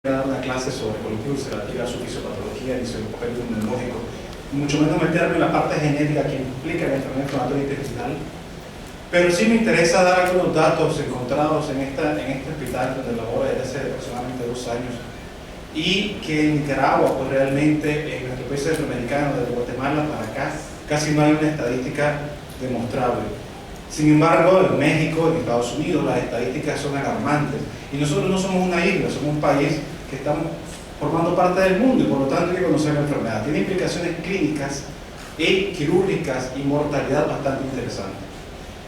dar una clase sobre colitis ulcerativa, su fisiopatología y su papel inmunológico, mucho menos meterme en la parte genética que implica la enfermedad inflamatoria intestinal, pero sí me interesa dar algunos datos encontrados en este hospital donde laboro desde hace aproximadamente 2 años y que en Nicaragua, pues realmente en nuestro país centroamericano, desde Guatemala para acá, casi no hay una estadística demostrable. Sin embargo, en México, en Estados Unidos, las estadísticas son alarmantes. Y nosotros no somos una isla, somos un país que estamos formando parte del mundo y por lo tanto hay que conocer la enfermedad. Tiene implicaciones clínicas y quirúrgicas y mortalidad bastante interesantes.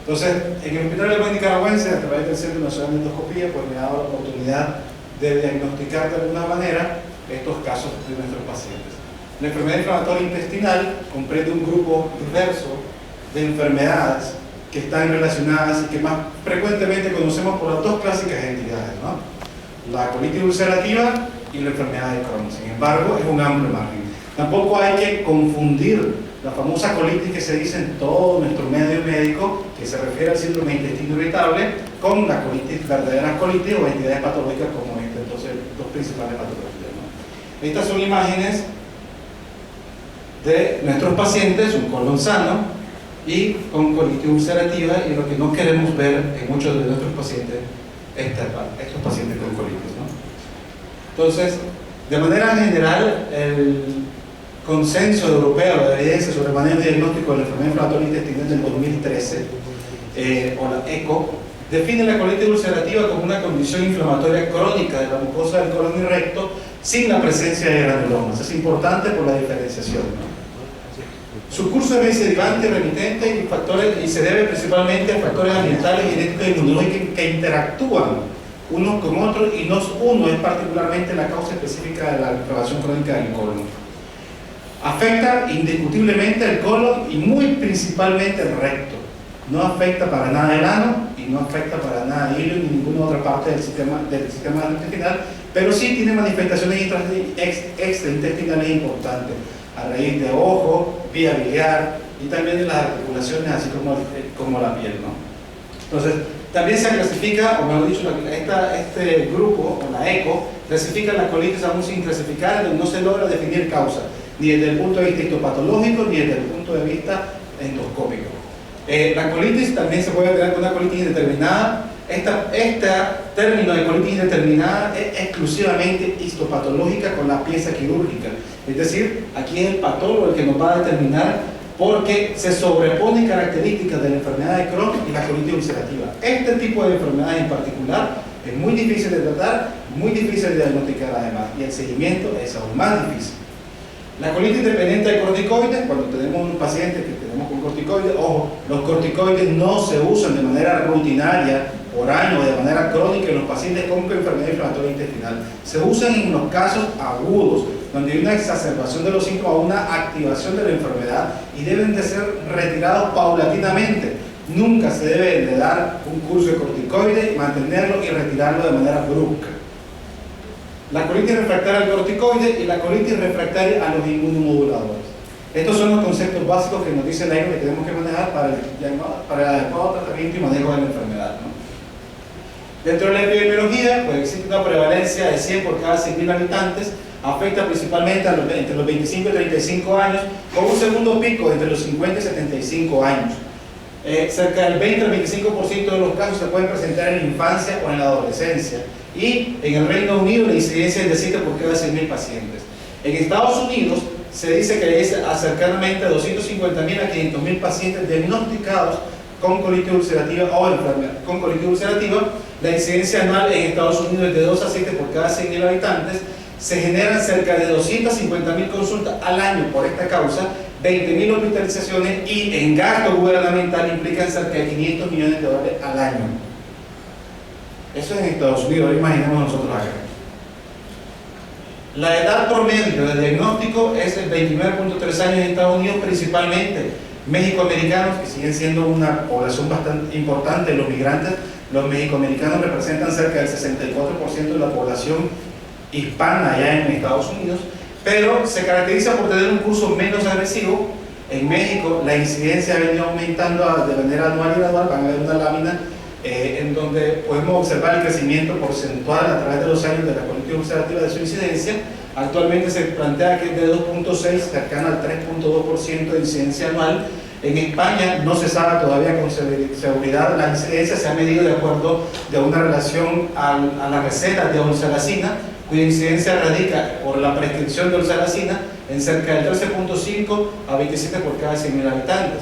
Entonces, en el Hospital Alemán Nicaragüense, a través del Centro Nacional de Endoscopía, pues me ha dado la oportunidad de diagnosticar de alguna manera estos casos de nuestros pacientes. La enfermedad inflamatoria intestinal comprende un grupo diverso de enfermedades que están relacionadas y que más frecuentemente conocemos por las dos clásicas entidades, ¿no? La colitis ulcerativa y la enfermedad de Crohn. Sin embargo, es un amplio margen. Tampoco hay que confundir la famosa colitis que se dice en todo nuestro medio médico, que se refiere al síndrome de intestino irritable, con la colitis, verdadera colitis o entidades patológicas como esta. Entonces, dos principales patologías, ¿no? Estas son imágenes de nuestros pacientes, un colon sano y con colitis ulcerativa, y lo que no queremos ver en muchos de nuestros pacientes es estos pacientes con colitis, ¿no? Entonces, de manera general, el consenso europeo de evidencia sobre el manejo diagnóstico de la enfermedad inflamatoria intestinal del 2013, o la ECO, define la colitis ulcerativa como una condición inflamatoria crónica de la mucosa del colon y recto sin la presencia de granulomas. Es importante por la diferenciación, ¿no? Su curso es recidivante y remitente y se debe principalmente a factores ambientales, genéticos y inmunológicos que interactúan unos con otros, y no uno es particularmente la causa específica de la inflamación crónica del colon. Afecta indiscutiblemente el colon y muy principalmente el recto. No afecta para nada el ano y no afecta para nada el hilo ni ninguna otra parte del sistema intestinal, pero sí tiene manifestaciones extraintestinales importantes a raíz de ojo, vía biliar y también de las articulaciones, así como la piel, ¿no? Entonces, también se clasifica, o mejor dicho, este grupo, o la ECO, clasifica la colitis aún sin clasificar, donde no se logra definir causa, ni desde el punto de vista histopatológico, ni desde el punto de vista endoscópico. La colitis también se puede tener con una colitis indeterminada. Este término de colitis indeterminada es exclusivamente histopatológica con la pieza quirúrgica. Es decir, aquí es el patólogo el que nos va a determinar, porque se sobreponen características de la enfermedad de Crohn y la colitis ulcerativa. Este tipo de enfermedades en particular es muy difícil de tratar, muy difícil de diagnosticar además, y el seguimiento es aún más difícil. La colitis dependiente de corticoides, cuando tenemos un paciente que tenemos con corticoides, ojo, los corticoides no se usan de manera rutinaria por año o de manera crónica en los pacientes con enfermedad inflamatoria intestinal. Se usan en los casos agudos, donde hay una exacerbación de los síntomas o una activación de la enfermedad, y deben de ser retirados paulatinamente. Nunca se debe de dar un curso de corticoides, mantenerlo y retirarlo de manera brusca. La colitis refractaria al corticoide y la colitis refractaria a los inmunomoduladores. Estos son los conceptos básicos que nos dice la ECO que tenemos que manejar para el adecuado tratamiento y manejo de la enfermedad, ¿no? Dentro de la epidemiología, pues existe una prevalencia de 100 por cada 100.000 habitantes, afecta principalmente entre los 25 y 35 años, con un segundo pico entre los 50 y 75 años. Cerca del 20 al 25% de los casos se pueden presentar en la infancia o en la adolescencia, y en el Reino Unido la incidencia es de 7 por cada 100.000 pacientes. En Estados Unidos se dice que es cercanamente a 250.000 a 500.000 pacientes diagnosticados con colitis ulcerativa o enfermedad con colitis ulcerativa. La incidencia anual en Estados Unidos es de 2 a 7 por cada 100.000 habitantes. Se generan cerca de 250.000 consultas al año por esta causa, 20.000 hospitalizaciones, y en gasto gubernamental implican cerca de $500 millones al año. Eso es en Estados Unidos, ahora imaginemos nosotros acá. La edad promedio de diagnóstico es el 29.3 años en Estados Unidos, principalmente mexicoamericanos, que siguen siendo una población bastante importante. Los migrantes, los mexicoamericanos representan cerca del 64% de la población hispana allá en Estados Unidos, pero se caracteriza por tener un curso menos agresivo. En México la incidencia ha venido aumentando de manera anual y gradual. Van a ver una lámina en donde podemos observar el crecimiento porcentual a través de los años de la política ulcerativa de su incidencia. Actualmente se plantea que es de 2.6, cercano al 3.2% de incidencia anual. En España no se sabe todavía con seguridad la incidencia, se ha medido de acuerdo de una relación a la receta de oxalacina, cuya incidencia radica por la prescripción de oxalacina en cerca del 13.5 a 27 por cada 100.000 habitantes.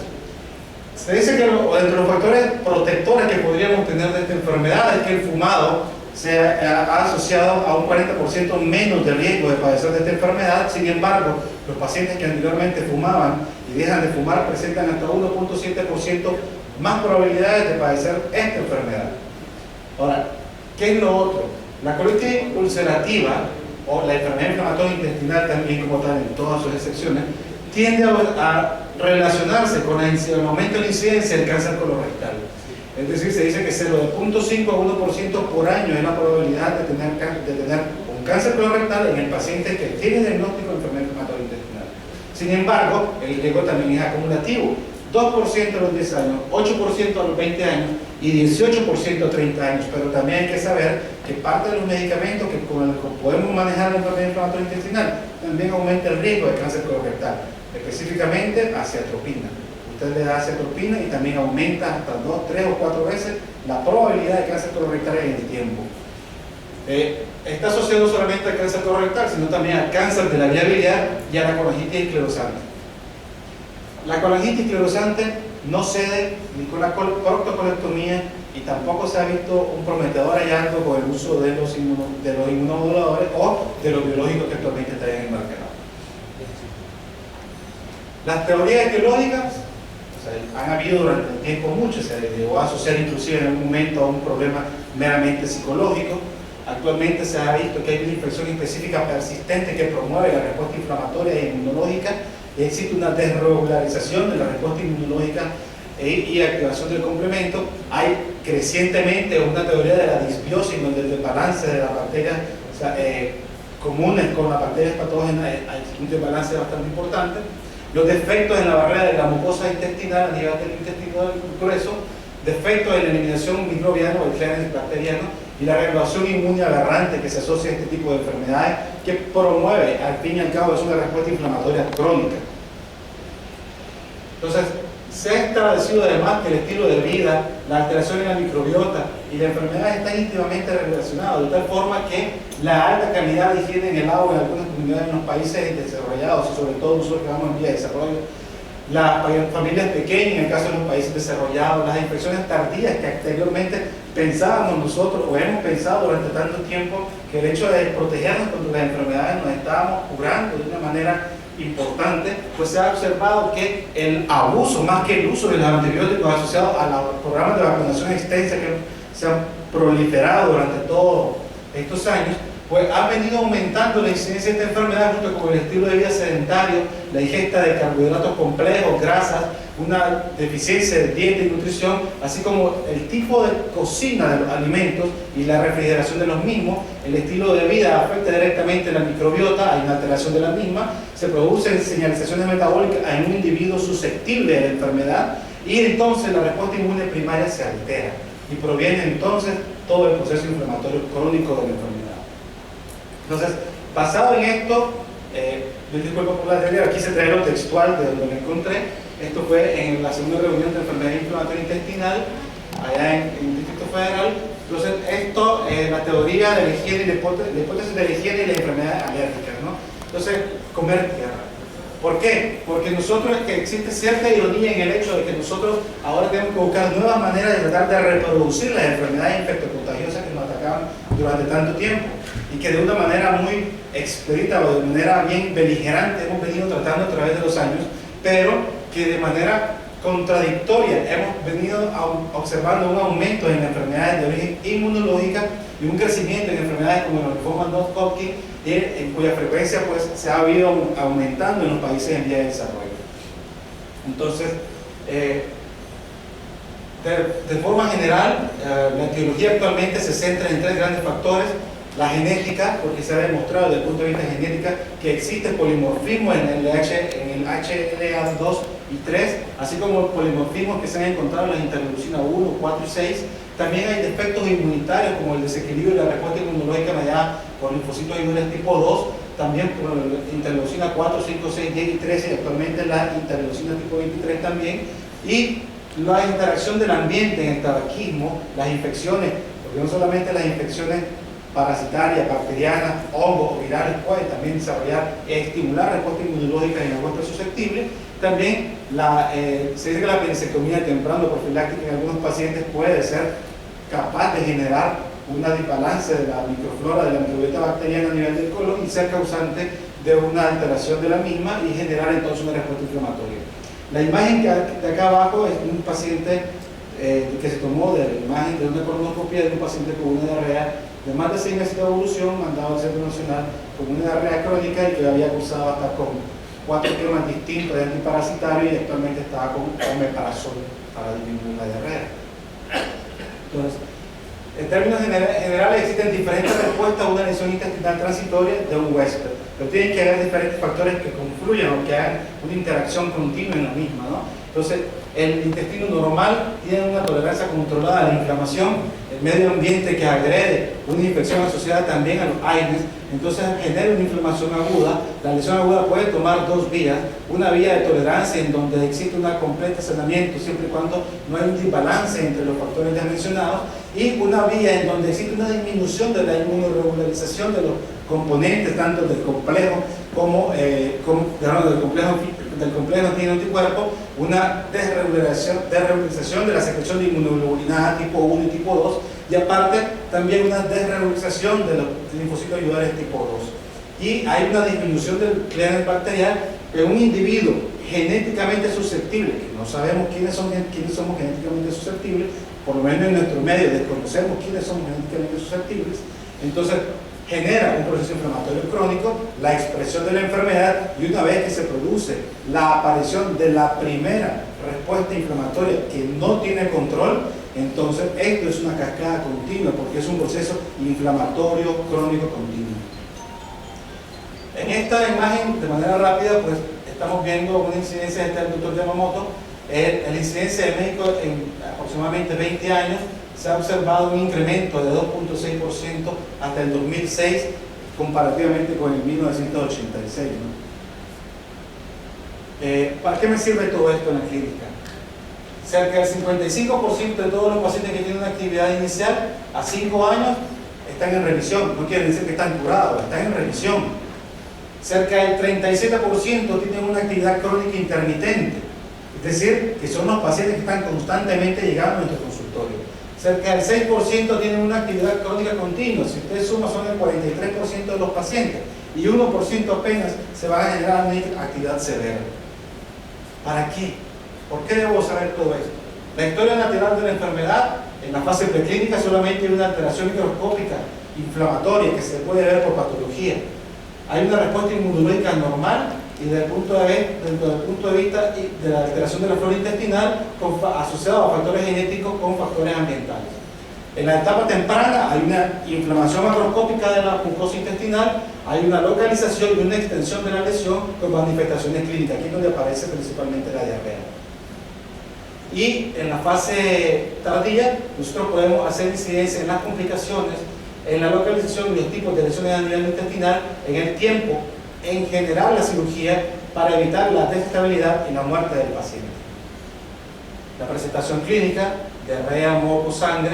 Se dice que entre los factores protectores que podríamos tener de esta enfermedad es que el fumado se ha asociado a un 40% menos de riesgo de padecer de esta enfermedad. Sin embargo, los pacientes que anteriormente fumaban y dejan de fumar presentan hasta 1.7% más probabilidades de padecer esta enfermedad. Ahora, ¿qué es lo otro? La colitis ulcerativa, o la enfermedad inflamatoria intestinal también como tal en todas sus excepciones, tiende a relacionarse con el aumento de la incidencia del cáncer colorectal. Es decir, se dice que 0.5 a 1% por año es la probabilidad de tener un cáncer colorectal en el paciente que tiene diagnóstico de enfermedad inflamatoria intestinal. Sin embargo, el riesgo también es acumulativo. 2% a los 10 años, 8% a los 20 años y 18% a 30 años. Pero también hay que saber que parte de los medicamentos con los que podemos manejar la enfermedad inflamatoria intestinal también aumenta el riesgo de cáncer colorectal, específicamente acetropina. Usted le da acetropina y también aumenta hasta 2, 3 o 4 veces la probabilidad de cáncer colorectal en el tiempo. Está asociado no solamente al cáncer colorectal, sino también al cáncer de la vía biliar y a la colangitis esclerosante. La colangitis esclerosante no cede ni con la proctocolectomía y tampoco se ha visto un prometedor hallazgo con el uso de los inmunomoduladores o de los biológicos que actualmente están en el mercado. Las teorías etiológicas, han habido durante el tiempo mucho, se llegó a asociar inclusive en algún momento a un problema meramente psicológico. Actualmente se ha visto que hay una infección específica persistente que promueve la respuesta inflamatoria e inmunológica. Existe una desregularización de la respuesta inmunológica y activación del complemento. Hay crecientemente una teoría de la disbiosis, donde el desbalance de las bacterias comunes con las bacterias patógenas hay un desbalance bastante importante. Los defectos en la barrera de la mucosa intestinal a nivel del intestino grueso, defectos en la eliminación microbiana o el clearance bacteriano y la regulación inmune aberrante que se asocia a este tipo de enfermedades que promueve, al fin y al cabo, es una respuesta inflamatoria crónica. Entonces, se ha establecido además que el estilo de vida, la alteración en la microbiota y la enfermedad están íntimamente relacionados, de tal forma que la alta calidad de higiene en el agua en algunas comunidades en los países desarrollados, y sobre todo nosotros que vamos en vía de desarrollo, las familias pequeñas en el caso de los países desarrollados, las infecciones tardías que anteriormente pensábamos nosotros o hemos pensado durante tanto tiempo que el hecho de protegernos contra las enfermedades nos estábamos curando de una manera importante, pues se ha observado que el abuso, más que el uso de los antibióticos asociados a los programas de vacunación extensa que se han proliferado durante todos estos años, pues ha venido aumentando la incidencia de esta enfermedad junto con el estilo de vida sedentario, la ingesta de carbohidratos complejos, grasas, una deficiencia de dieta y nutrición, así como el tipo de cocina de los alimentos y la refrigeración de los mismos. El estilo de vida afecta directamente la microbiota, hay una alteración de la misma, se producen señalizaciones metabólicas en un individuo susceptible de la enfermedad y entonces la respuesta inmune primaria se altera y proviene entonces todo el proceso inflamatorio crónico de la enfermedad. Entonces, basado en esto, disculpa por la teoría, aquí se trae lo textual de donde me encontré. Esto fue en la segunda reunión de enfermedad inflamatoria intestinal, allá en el Distrito Federal. Entonces, esto, la teoría de la higiene, la hipótesis de la higiene y las enfermedades alérgicas, ¿no? Entonces, comer tierra. ¿Por qué? Porque nosotros, que existe cierta ironía en el hecho de que nosotros ahora tenemos que buscar nuevas maneras de tratar de reproducir las enfermedades infectocontagiosas que nos atacaban durante tanto tiempo y que de una manera muy expedita o de manera bien beligerante hemos venido tratando a través de los años, pero que de manera contradictoria hemos venido observando un aumento en enfermedades de origen inmunológica y un crecimiento en enfermedades como la linfoma no-Hodgkin, en cuya frecuencia pues se ha ido aumentando en los países en vía de desarrollo. Entonces, de forma general, la etiología actualmente se centra en 3 grandes factores. La genética, porque se ha demostrado desde el punto de vista genética que existe polimorfismo en el HLA2 y 3, así como polimorfismos que se han encontrado en las interleucina 1, 4 y 6. También hay defectos inmunitarios como el desequilibrio de la respuesta inmunológica mediada por linfocitos inmunes tipo 2, también por la interleucina 4, 5, 6, 10 y 13, y actualmente la interleucina tipo 23 también. Y la interacción del ambiente en el tabaquismo, las infecciones, porque no solamente las infecciones parasitarias, bacterianas, hongos o virales pueden también desarrollar, estimular respuesta inmunológica en la muestra susceptible. También se dice que la penicectomía temprana profiláctica en algunos pacientes puede ser capaz de generar una desbalance de la microflora de la microbiota bacteriana a nivel del colon y ser causante de una alteración de la misma y generar entonces una respuesta inflamatoria. La imagen de acá abajo es un paciente que se tomó de la imagen de una colonoscopia de un paciente con una diarrea de más de 6 meses de evolución, mandado al Centro Nacional con una diarrea crónica y que había cursado hasta con 4 esquemas distintos de antiparasitario y actualmente estaba con omeprazol para disminuir la diarrea. Entonces, en términos generales existen diferentes respuestas a una lesión intestinal transitoria de un huésped, pero tienen que haber diferentes factores que confluyan o que hagan una interacción continua en la misma, ¿no? Entonces, el intestino normal tiene una tolerancia controlada a la inflamación, el medio ambiente que agrede una infección asociada también a los aires, entonces genera una inflamación aguda. La lesión aguda puede tomar 2 vías, una vía de tolerancia en donde existe un completo sanamiento siempre y cuando no hay un desbalance entre los factores ya mencionados, y una vía en donde existe una disminución de la inmunoregularización de los componentes tanto del complejo como del complejo anticuerpo, una desregularización de la secreción de inmunoglobulinada tipo 1 y tipo 2, y aparte también una desregularización de los linfocitos ayudantes tipo 2. Y hay una disminución del clínico bacterial en un individuo genéticamente susceptible, que no sabemos quiénes somos genéticamente susceptibles, por lo menos en nuestro medio desconocemos quiénes somos genéticamente susceptibles. Entonces genera un proceso inflamatorio crónico, la expresión de la enfermedad, y una vez que se produce la aparición de la primera respuesta inflamatoria que no tiene control, entonces esto es una cascada continua porque es un proceso inflamatorio crónico continuo. En esta imagen, de manera rápida, pues estamos viendo una incidencia del doctor Yamamoto. La incidencia de México en aproximadamente 20 años se ha observado un incremento de 2.6% hasta el 2006 comparativamente con el 1986, ¿no? ¿Para qué me sirve todo esto en la clínica? Cerca del 55% de todos los pacientes que tienen una actividad inicial a 5 años están en remisión. No quiere decir que están curados, están en remisión. Cerca del 37% tienen una actividad crónica intermitente, es decir, que son los pacientes que están constantemente llegando a nuestro consultorio. Cerca del 6% tienen una actividad crónica continua. Si usted suma, son el 43% de los pacientes, y 1% apenas se va a generar una actividad severa. ¿Para qué? ¿Por qué debo saber todo esto? La historia natural de la enfermedad, en la fase preclínica solamente hay una alteración microscópica inflamatoria que se puede ver por patología. Hay una respuesta inmunológica normal, y desde el punto de vista de la alteración de la flora intestinal asociado a factores genéticos con factores ambientales. En la etapa temprana hay una inflamación macroscópica de la mucosa intestinal, hay una localización y una extensión de la lesión con manifestaciones clínicas, aquí es donde aparece principalmente la diarrea. Y en la fase tardía nosotros podemos hacer incidencia en las complicaciones, en la localización y los tipos de lesiones a nivel intestinal, en el tiempo, en general la cirugía, para evitar la desestabilidad y la muerte del paciente. La presentación clínica, diarrea, moco, sangre,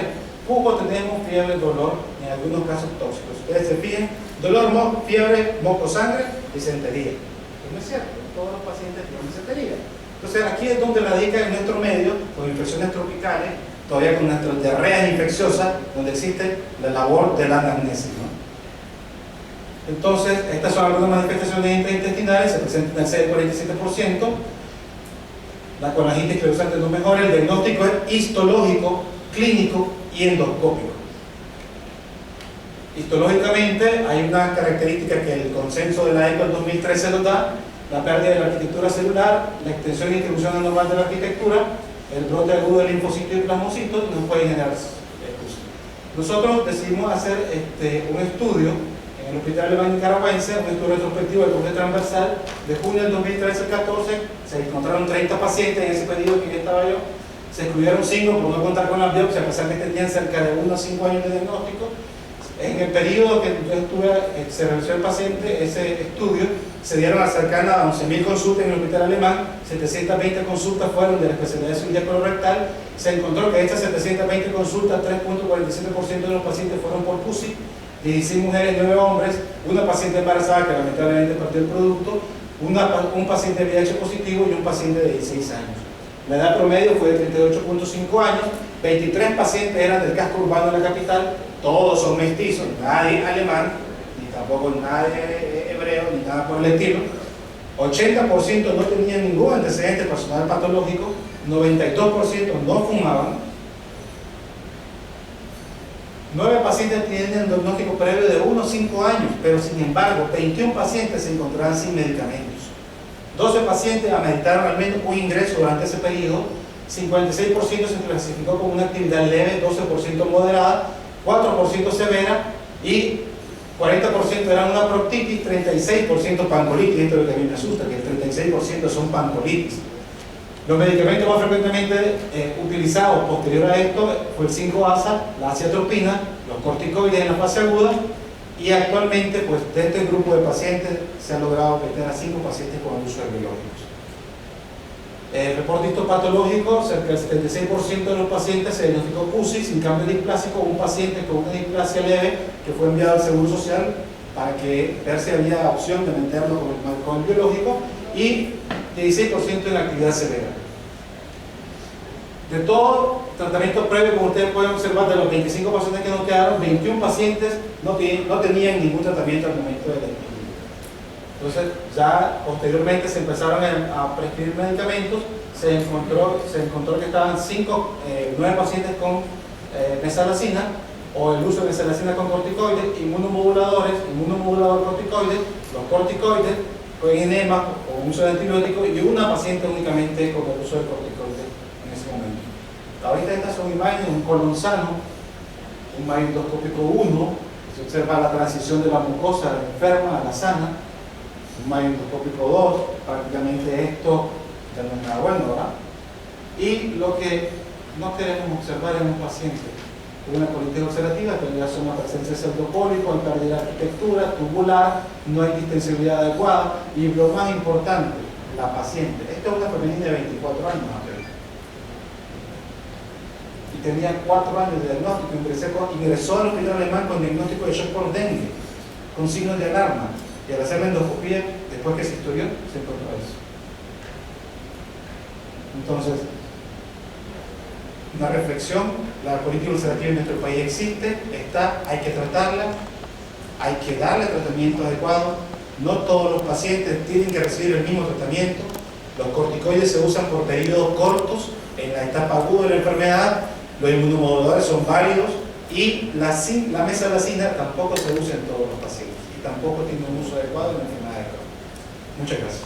poco tenemos fiebre, dolor, en algunos casos tóxicos. Ustedes se fijan, dolor, fiebre, moco, sangre, disentería. No es cierto, todos los pacientes tienen disentería. Entonces aquí es donde radica en nuestro medio, con infecciones tropicales, todavía con nuestras diarreas infecciosas, donde existe la labor de la anamnesis, ¿no? Entonces, estas son algunas manifestaciones intraintestinales, se presentan en el 6-47%, la colangitis clerosante no mejora, el diagnóstico es histológico, clínico y endoscópico. Histológicamente hay una característica que el consenso de la ECO del 2013 nos da: la pérdida de la arquitectura celular, la extensión y distribución anormal de la arquitectura, el brote agudo de linfocitos y plasmocitos, no puede generar. Nosotros decidimos hacer un estudio En el Hospital Alemán Nicaragüense, un estudio retrospectivo de corte transversal, de junio del 2013 al 14, se encontraron 30 pacientes en ese periodo que ya estaba yo. Se excluyeron 5 por no contar con la biopsia, a pesar que tenían cerca de 1 a 5 años de diagnóstico. En el periodo que yo estuve, se realizó el paciente, ese estudio, se dieron a cercana a 11.000 consultas en el Hospital Alemán, 720 consultas fueron de la especialidad de cirugía colorectal. Se encontró que de estas 720 consultas, 3.47% de los pacientes fueron por PUSI, 16 mujeres, 9 hombres, una paciente embarazada que lamentablemente perdió el producto, un paciente VIH positivo y un paciente de 16 años. La edad promedio fue de 38.5 años, 23 pacientes eran del casco urbano de la capital, todos son mestizos, nadie alemán, ni tampoco nadie hebreo, ni nada por el estilo. 80% no tenían ningún antecedente personal patológico, 92% no fumaban, 9 pacientes tienen diagnóstico previo de 1 a 5 años, pero sin embargo 21 pacientes se encontraban sin medicamentos. 12 pacientes ameritaron al menos un ingreso durante ese periodo, 56% se clasificó como una actividad leve, 12% moderada, 4% severa y 40% eran una proctitis, 36% pancolitis. Esto es lo que a mí me asusta, que el 36% son pancolitis. Los medicamentos más frecuentemente utilizados posterior a esto fue el 5-ASA, la aciatropina, los corticoides en la fase aguda, y actualmente pues de este grupo de pacientes se ha logrado que tenga 5 pacientes con el uso de biológicos. El reporte histopatológico, cerca del 76% de los pacientes se diagnosticó PUSI sin cambio displásico, un paciente con una displasia leve que fue enviado al Seguro Social para que ver si había opción de meterlo con el biológico, y 16% en la actividad severa. De todo tratamiento previo, como ustedes pueden observar, de los 25 pacientes que nos quedaron, 21 pacientes no tenían ningún tratamiento al momento de la epidemia. Entonces, ya posteriormente se empezaron a prescribir medicamentos, se encontró que estaban 9 pacientes con mesalazina, o el uso de mesalazina con corticoides, inmunomodulador corticoides, los corticoides, con enema o uso de antibióticos, y una paciente únicamente con el uso de corticoides en ese momento. Ahorita estas son imágenes de un colon sano, un mayo endoscópico 1, se observa la transición de la mucosa de la enferma a la sana, un mayo endoscópico 2, prácticamente esto ya no es nada bueno, ¿verdad? Y lo que no queremos observar en un paciente con una colitis ulcerativa, que ya son la presencia de pseudopólipo, hay pérdida de arquitectura, tubular, no hay distensibilidad adecuada, y lo más importante, la paciente. Esta es una femenina de 24 años, y tenía 4 años de diagnóstico, ingresó al Hospital Alemán con diagnóstico de shock por dengue, con signos de alarma, y al hacer la endoscopía, después que se estudió, se encontró eso. Entonces, una reflexión: la colitis ulcerativa en nuestro país existe, está, hay que tratarla, hay que darle tratamiento adecuado. No todos los pacientes tienen que recibir el mismo tratamiento. Los corticoides se usan por periodos cortos en la etapa aguda de la enfermedad, los inmunomoduladores son válidos, y la mesalazina tampoco se usa en todos los pacientes y tampoco tiene un uso adecuado en la enfermedad de Crohn. Muchas gracias.